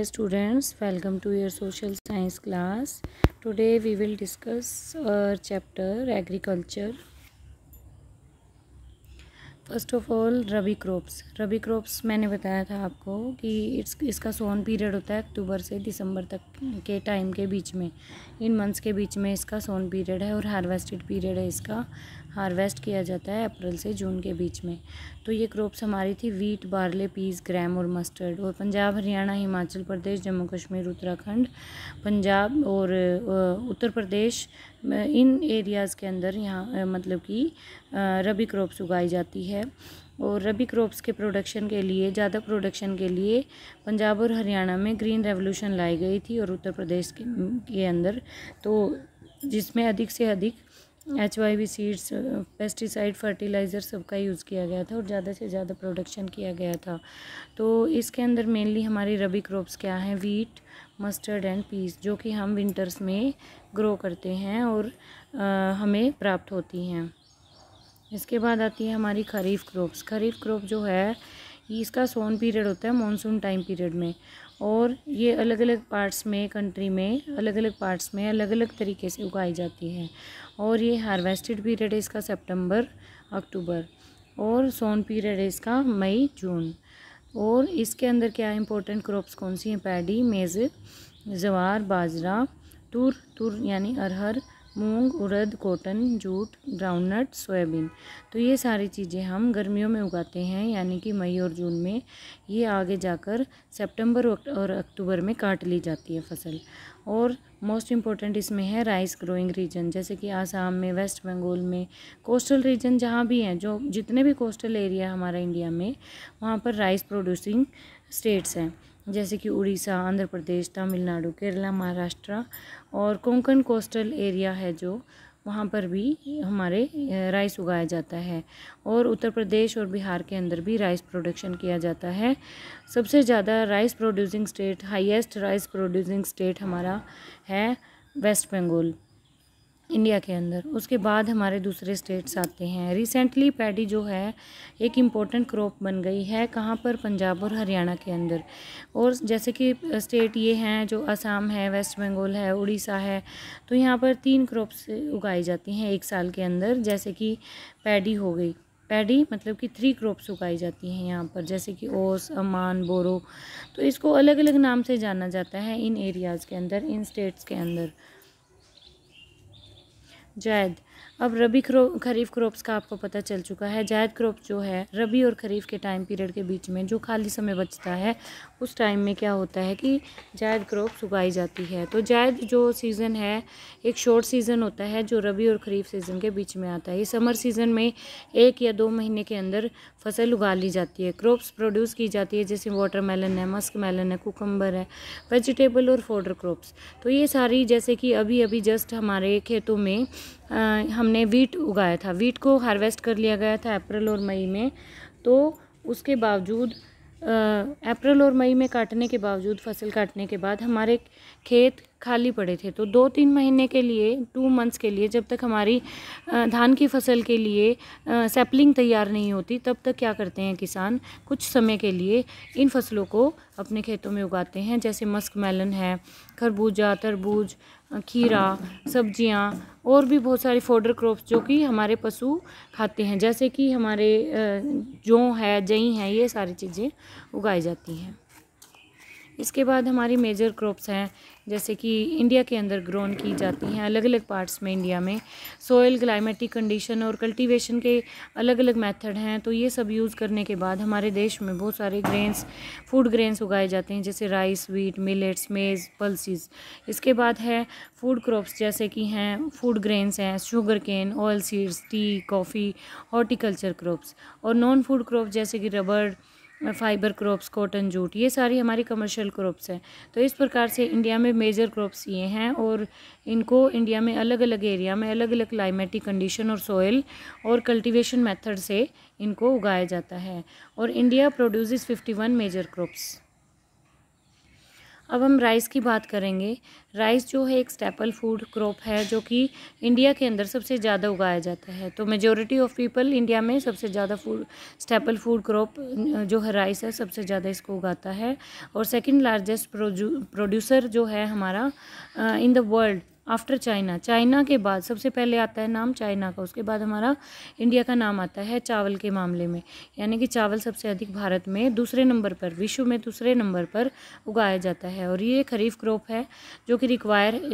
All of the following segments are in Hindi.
Students, welcome to your social science class. Today we will discuss our chapter agriculture. First of all rabi crops मैंने बताया था आपको कि इसका सोन पीरियड होता है अक्टूबर से दिसंबर तक के टाइम के बीच में, इन मंथ्स के बीच में इसका सोन पीरियड है और हार्वेस्टेड पीरियड है, इसका हार्वेस्ट किया जाता है अप्रैल से जून के बीच में। तो ये क्रॉप्स हमारी थी वीट, बार्ले, पीस, ग्राम और मस्टर्ड। और पंजाब, हरियाणा, हिमाचल प्रदेश, जम्मू कश्मीर, उत्तराखंड, पंजाब और उत्तर प्रदेश, इन एरियाज़ के अंदर यहाँ मतलब कि रबी क्रॉप्स उगाई जाती है। और रबी क्रॉप्स के प्रोडक्शन के लिए, ज़्यादा प्रोडक्शन के लिए पंजाब और हरियाणा में ग्रीन रेवोल्यूशन लाई गई थी और उत्तर प्रदेश के अंदर तो जिसमें अधिक से अधिक HYV सीड्स, पेस्टिसाइड, फर्टिलाइज़र सबका यूज़ किया गया था और ज़्यादा से ज़्यादा प्रोडक्शन किया गया था। तो इसके अंदर मेनली हमारी रबी क्रॉप्स क्या हैं? वीट, मस्टर्ड एंड पीस, जो कि हम विंटर्स में ग्रो करते हैं और हमें प्राप्त होती हैं। इसके बाद आती है हमारी खरीफ क्रॉप्स। खरीफ क्रॉप जो है इसका सोन पीरियड होता है मानसून टाइम पीरियड में, और ये अलग अलग पार्ट्स में, कंट्री में अलग अलग पार्ट्स में अलग अलग तरीके से उगाई जाती है। और ये हार्वेस्टेड पीरियड है इसका सितंबर अक्टूबर, और सोन पीरियड है इसका मई जून। और इसके अंदर क्या इंपॉर्टेंट क्रॉप्स कौन सी हैं? पैडी, मेज़, ज्वार, बाजरा, तुर यानी अरहर, मूंग, उड़द, कॉटन, जूट, ग्राउंडनट, सोयाबीन। तो ये सारी चीज़ें हम गर्मियों में उगाते हैं, यानी कि मई और जून में। ये आगे जाकर सितंबर और अक्टूबर में काट ली जाती है फसल। और मोस्ट इम्पॉर्टेंट इसमें है राइस ग्रोइंग रीजन, जैसे कि आसाम में, वेस्ट बंगाल में, कोस्टल रीजन जहाँ भी हैं, जो जितने भी कोस्टल एरिया हमारा इंडिया में, वहाँ पर राइस प्रोड्यूसिंग स्टेट्स हैं, जैसे कि उड़ीसा, आंध्र प्रदेश, तमिलनाडु, केरला, महाराष्ट्र। और कोंकण कोस्टल एरिया है जो, वहाँ पर भी हमारे राइस उगाया जाता है। और उत्तर प्रदेश और बिहार के अंदर भी राइस प्रोडक्शन किया जाता है। सबसे ज़्यादा rice producing state, highest rice producing state हमारा है वेस्ट बंगाल इंडिया के अंदर। उसके बाद हमारे दूसरे स्टेट्स आते हैं। रिसेंटली पैडी जो है एक इम्पोर्टेंट क्रॉप बन गई है, कहाँ पर? पंजाब और हरियाणा के अंदर। और जैसे कि स्टेट ये हैं जो असम है, वेस्ट बंगाल है, उड़ीसा है, तो यहाँ पर 3 क्रॉप्स उगाई जाती हैं एक साल के अंदर। जैसे कि पैडी हो गई, पैडी मतलब कि 3 क्रॉप्स उगाई जाती हैं यहाँ पर, जैसे कि ओस, अमान, बोरो। तो इसको अलग अलग नाम से जाना जाता है इन एरियाज़ के अंदर, इन स्टेट्स के अंदर। जायद। अब खरीफ क्रॉप्स का आपको पता चल चुका है। जायद क्रॉप जो है रबी और खरीफ के टाइम पीरियड के बीच में जो खाली समय बचता है, उस टाइम में क्या होता है कि जायद क्रॉप्स उगाई जाती है। तो जायद जो सीज़न है एक शॉर्ट सीज़न होता है जो रबी और खरीफ सीज़न के बीच में आता है। ये समर सीज़न में 1 या 2 महीने के अंदर फसल उगा ली जाती है, क्रॉप्स प्रोड्यूस की जाती है, जैसे वाटरमेलन है, मस्क मेलन है, कुकम्बर है, वेजिटेबल और फॉडर क्रॉप्स। तो ये सारी, जैसे कि अभी अभी जस्ट हमारे खेतों में हमने वीट उगाया था, वीट को हार्वेस्ट कर लिया गया था अप्रैल और मई में। तो उसके बावजूद अप्रैल और मई में काटने के बावजूद, फसल काटने के बाद हमारे खेत खाली पड़े थे। तो 2-3 महीने के लिए, 2 मंथ्स के लिए, जब तक हमारी धान की फसल के लिए सैपलिंग तैयार नहीं होती, तब तक क्या करते हैं किसान, कुछ समय के लिए इन फसलों को अपने खेतों में उगाते हैं, जैसे मस्क मेलन है, खरबूजा, तरबूज, खीरा, सब्जियां, और भी बहुत सारी फॉडर क्रॉप्स जो कि हमारे पशु खाते हैं, जैसे कि हमारे जौ है, जई है, ये सारी चीज़ें उगाई जाती हैं। इसके बाद हमारी मेजर क्रॉप्स हैं, जैसे कि इंडिया के अंदर ग्रोन की जाती हैं अलग अलग पार्ट्स में इंडिया में। सोयल, क्लाइमेटिक कंडीशन और कल्टीवेशन के अलग अलग मेथड हैं। तो ये सब यूज़ करने के बाद हमारे देश में बहुत सारे ग्रेन्स, फूड ग्रेन्स उगाए जाते हैं, जैसे rice, wheat, millets, maize, pulses. इसके बाद है फूड क्रॉप्स, जैसे कि हैं फूड ग्रेन्स हैं, sugar cane, oil seeds, tea, coffee, horticulture crops. और नॉन फूड क्रॉप्स जैसे कि रबड़, फाइबर क्रॉप्स, कॉटन, जूट, ये सारी हमारी कमर्शियल क्रॉप्स हैं। तो इस प्रकार से इंडिया में मेजर क्रॉप्स ये हैं, और इनको इंडिया में अलग अलग एरिया में अलग अलग क्लाइमेटिक कंडीशन और सोयल और कल्टीवेशन मेथड से इनको उगाया जाता है। और इंडिया प्रोड्यूसेस 51 मेजर क्रॉप्स। अब हम राइस की बात करेंगे। राइस जो है एक स्टेपल फूड क्रॉप है जो कि इंडिया के अंदर सबसे ज़्यादा उगाया जाता है। तो मेजॉरिटी ऑफ पीपल इंडिया में सबसे ज़्यादा स्टेपल फूड क्रॉप जो है राइस है, सबसे ज़्यादा इसको उगाता है। और सेकंड लार्जेस्ट प्रोड्यूसर जो है हमारा in the world after China, China के बाद सबसे पहले आता है नाम चाइना का, उसके बाद हमारा इंडिया का नाम आता है चावल के मामले में। यानी कि चावल सबसे अधिक भारत में दूसरे नंबर पर, विश्व में दूसरे नंबर पर उगाया जाता है। और ये खरीफ क्रॉप है जो कि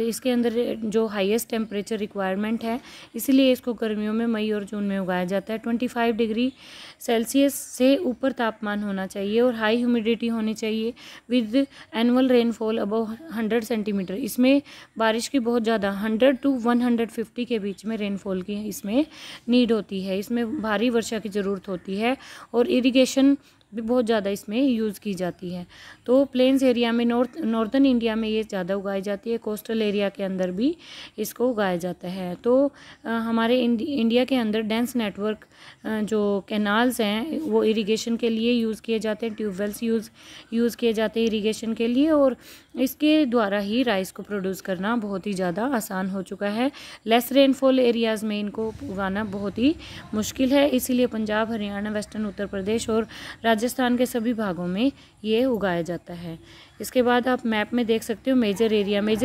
इसके अंदर जो हाईएस्ट टेम्परेचर रिक्वायरमेंट है, इसीलिए इसको गर्मियों में मई और जून में उगाया जाता है। 25 डिग्री सेल्सियस से ऊपर तापमान होना चाहिए और हाई ह्यूमिडिटी होनी चाहिए with annual rainfall above 100 centimetre. इसमें बारिश की बहुत ज़्यादा 100 to 150 के बीच में रेनफॉल की इसमें नीड होती है। इसमें भारी वर्षा की ज़रूरत होती है और इरिगेशन भी बहुत ज़्यादा इसमें यूज़ की जाती है। तो प्लेन्स एरिया में नॉर्दर्न इंडिया में ये ज़्यादा उगाई जाती है, कोस्टल एरिया के अंदर भी इसको उगाया जाता है। तो हमारे इंडिया के अंदर डेंस नेटवर्क जो कैनाल्स हैं वो इरिगेशन के लिए यूज़ किए जाते हैं, ट्यूबवेल्स यूज़ किए जाते हैं इरिगेशन के लिए, और इसके द्वारा ही राइस को प्रोड्यूस करना बहुत ही ज़्यादा आसान हो चुका है। लेस रेनफॉल एरियाज़ में इनको उगाना बहुत ही मुश्किल है, इसीलिए पंजाब, हरियाणा, वेस्टर्न उत्तर प्रदेश और राजस्थान के सभी भागों में ये उगाया जाता है। इसके बाद आप मैप में देख सकते हो मेजर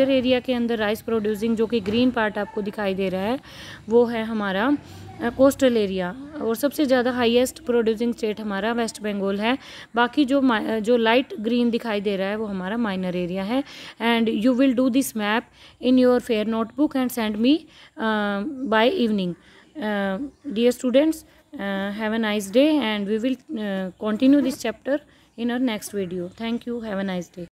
एरिया के अंदर राइस प्रोड्यूसिंग जो कि ग्रीन पार्ट आपको दिखाई दे रहा है वो है हमारा कोस्टल एरिया, और सबसे ज़्यादा हाईएस्ट प्रोड्यूसिंग स्टेट हमारा वेस्ट बंगाल है। बाकी जो लाइट ग्रीन दिखाई दे रहा है वो हमारा माइनर एरिया है। And you will do this map in your fair notebook and send me by evening. Dear students, have a nice day and we will continue this chapter in our next video. Thank you. Have a nice day.